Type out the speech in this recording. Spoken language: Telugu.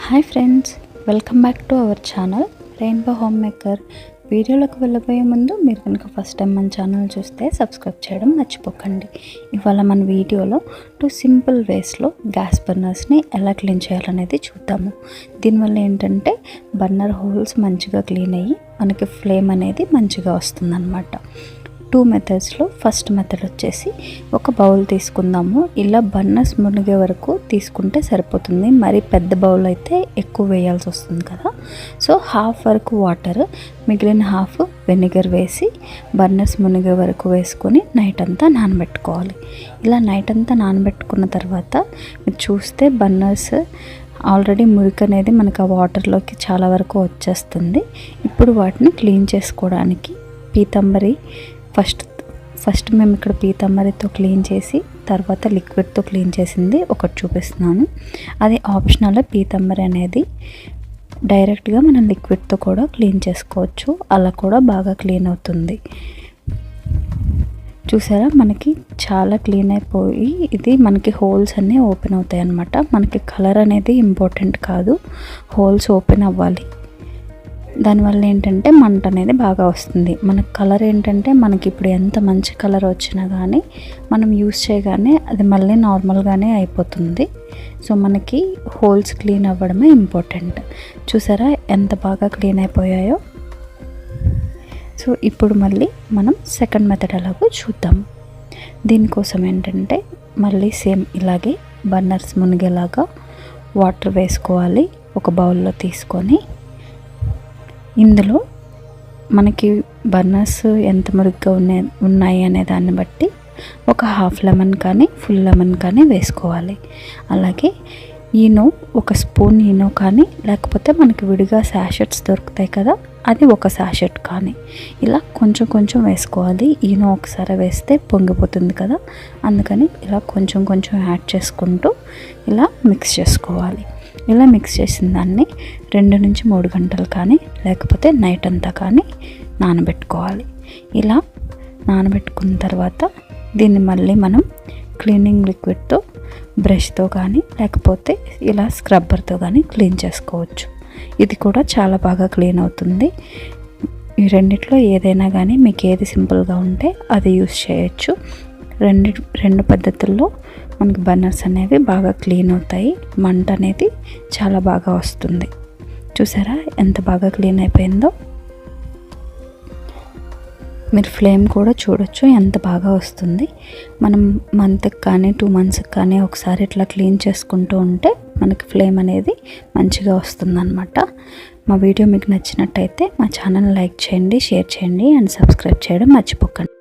Hi friends, welcome back to our channel rainbow home maker. వీడియోలోకి వెళ్ళబోయే ముందు మీరు కనుక ఫస్ట్ టైం మన ఛానల్ చూస్తే సబ్స్క్రైబ్ చేయడం మర్చిపోకండి. ఇవాళ మన వీడియోలో 2 సింపుల్ వేస్లో గ్యాస్ బర్నర్స్ని ఎలా క్లీన్ చేయాలనేది చూద్దాము. దీనివల్ల ఏంటంటే బర్నర్ హోల్స్ మంచిగా క్లీన్ అయ్యి మనకి ఫ్లేమ్ అనేది మంచిగా వస్తుందన్నమాట. 2 మెథడ్స్లో ఫస్ట్ మెథడ్ వచ్చేసి ఒక బౌల్ తీసుకుందాము. ఇలా బర్నర్స్ మునిగే వరకు తీసుకుంటే సరిపోతుంది. మరి పెద్ద బౌల్ అయితే ఎక్కువ వేయాల్సి వస్తుంది కదా. సో హాఫ్ వరకు వాటర్, మిగిలిన హాఫ్ వెనిగర్ వేసి బర్నర్స్ మునిగే వరకు వేసుకొని నైట్ అంతా నానబెట్టుకోవాలి. ఇలా నైట్ అంతా నానబెట్టుకున్న తర్వాత మీరు చూస్తే బర్నర్స్ ఆల్రెడీ మురికి అనేది మనకు ఆ వాటర్లోకి చాలా వరకు వచ్చేస్తుంది. ఇప్పుడు వాటిని క్లీన్ చేసుకోవడానికి పీతాంబరి ఫస్ట్ మేము ఇక్కడ పీతాంబరితో క్లీన్ చేసి తర్వాత లిక్విడ్తో క్లీన్ చేసింది ఒకటి చూపిస్తున్నాను. అది ఆప్షనల్. పీతాంబరి అనేది డైరెక్ట్గా మనం లిక్విడ్తో కూడా క్లీన్ చేసుకోవచ్చు, అలా కూడా బాగా క్లీన్ అవుతుంది. చూసారా, మనకి చాలా క్లీన్ అయిపోయి ఇది మనకి హోల్స్ అన్నీ ఓపెన్ అవుతాయి అన్నమాట. మనకి కలర్ అనేది ఇంపార్టెంట్ కాదు, హోల్స్ ఓపెన్ అవ్వాలి. దానివల్ల ఏంటంటే మంట అనేది బాగా వస్తుంది. మనకు కలర్ ఏంటంటే మనకి ఇప్పుడు ఎంత మంచి కలర్ వచ్చినా కానీ మనం యూస్ చేయగానే అది మళ్ళీ నార్మల్గానే అయిపోతుంది. సో మనకి హోల్స్ క్లీన్ అవ్వడమే ఇంపార్టెంట్. చూసారా ఎంత బాగా క్లీన్ అయిపోయాయో. సో ఇప్పుడు మళ్ళీ మనం సెకండ్ మెథడ్ ఎలాగో చూద్దాం. దీనికోసం ఏంటంటే మళ్ళీ సేమ్ ఇలాగే బర్నర్స్ మునిగేలాగా వాటర్ వేసుకోవాలి. ఒక బౌల్లో తీసుకొని ఇందులో మనకి బర్నర్స్ ఎంత మురిగ్గా ఉన్నాయి అనే దాన్ని బట్టి ఒక హాఫ్ లెమన్ కానీ ఫుల్ లెమన్ కానీ వేసుకోవాలి. అలాగే ఈనో ఒక స్పూన్ ఈనో కానీ, లేకపోతే మనకి విడిగా శాషెట్స్ దొరుకుతాయి కదా, అది ఒక శాషెట్ కానీ, ఇలా కొంచెం కొంచెం వేసుకోవాలి. ఈనో ఒకసారి వేస్తే పొంగిపోతుంది కదా, అందుకని ఇలా కొంచెం కొంచెం యాడ్ చేసుకుంటూ ఇలా మిక్స్ చేసుకోవాలి. ఇలా మిక్స్ చేసిన దాన్ని 2 నుంచి 3 గంటలు కానీ లేకపోతే నైట్ అంతా కానీ నానబెట్టుకోవాలి. ఇలా నానబెట్టుకున్న తర్వాత దీన్ని మళ్ళీ మనం క్లీనింగ్ లిక్విడ్తో బ్రష్తో కానీ లేకపోతే ఇలా స్క్రబ్బర్తో కానీ క్లీన్ చేసుకోవచ్చు. ఇది కూడా చాలా బాగా క్లీన్ అవుతుంది. ఈ రెండిట్లో ఏదైనా కానీ మీకు ఏది సింపుల్గా ఉంటే అది యూస్ చేయొచ్చు. రెండు పద్ధతుల్లో మనకి బర్నర్స్ అనేవి బాగా క్లీన్ అవుతాయి. మంట అనేది చాలా బాగా వస్తుంది. చూసారా ఎంత బాగా క్లీన్ అయిపోయిందో. మీరు ఫ్లేమ్ కూడా చూడొచ్చు ఎంత బాగా వస్తుంది. మనం మంత్కి కానీ 2 మంత్స్కి కానీ ఒకసారి ఇట్లా క్లీన్ చేసుకుంటూ ఉంటే మనకి ఫ్లేమ్ అనేది మంచిగా వస్తుందన్నమాట. మా వీడియో మీకు నచ్చినట్టయితే మా ఛానల్ లైక్ చేయండి, షేర్ చేయండి అండ్ సబ్స్క్రైబ్ చేయడం మర్చిపోకండి.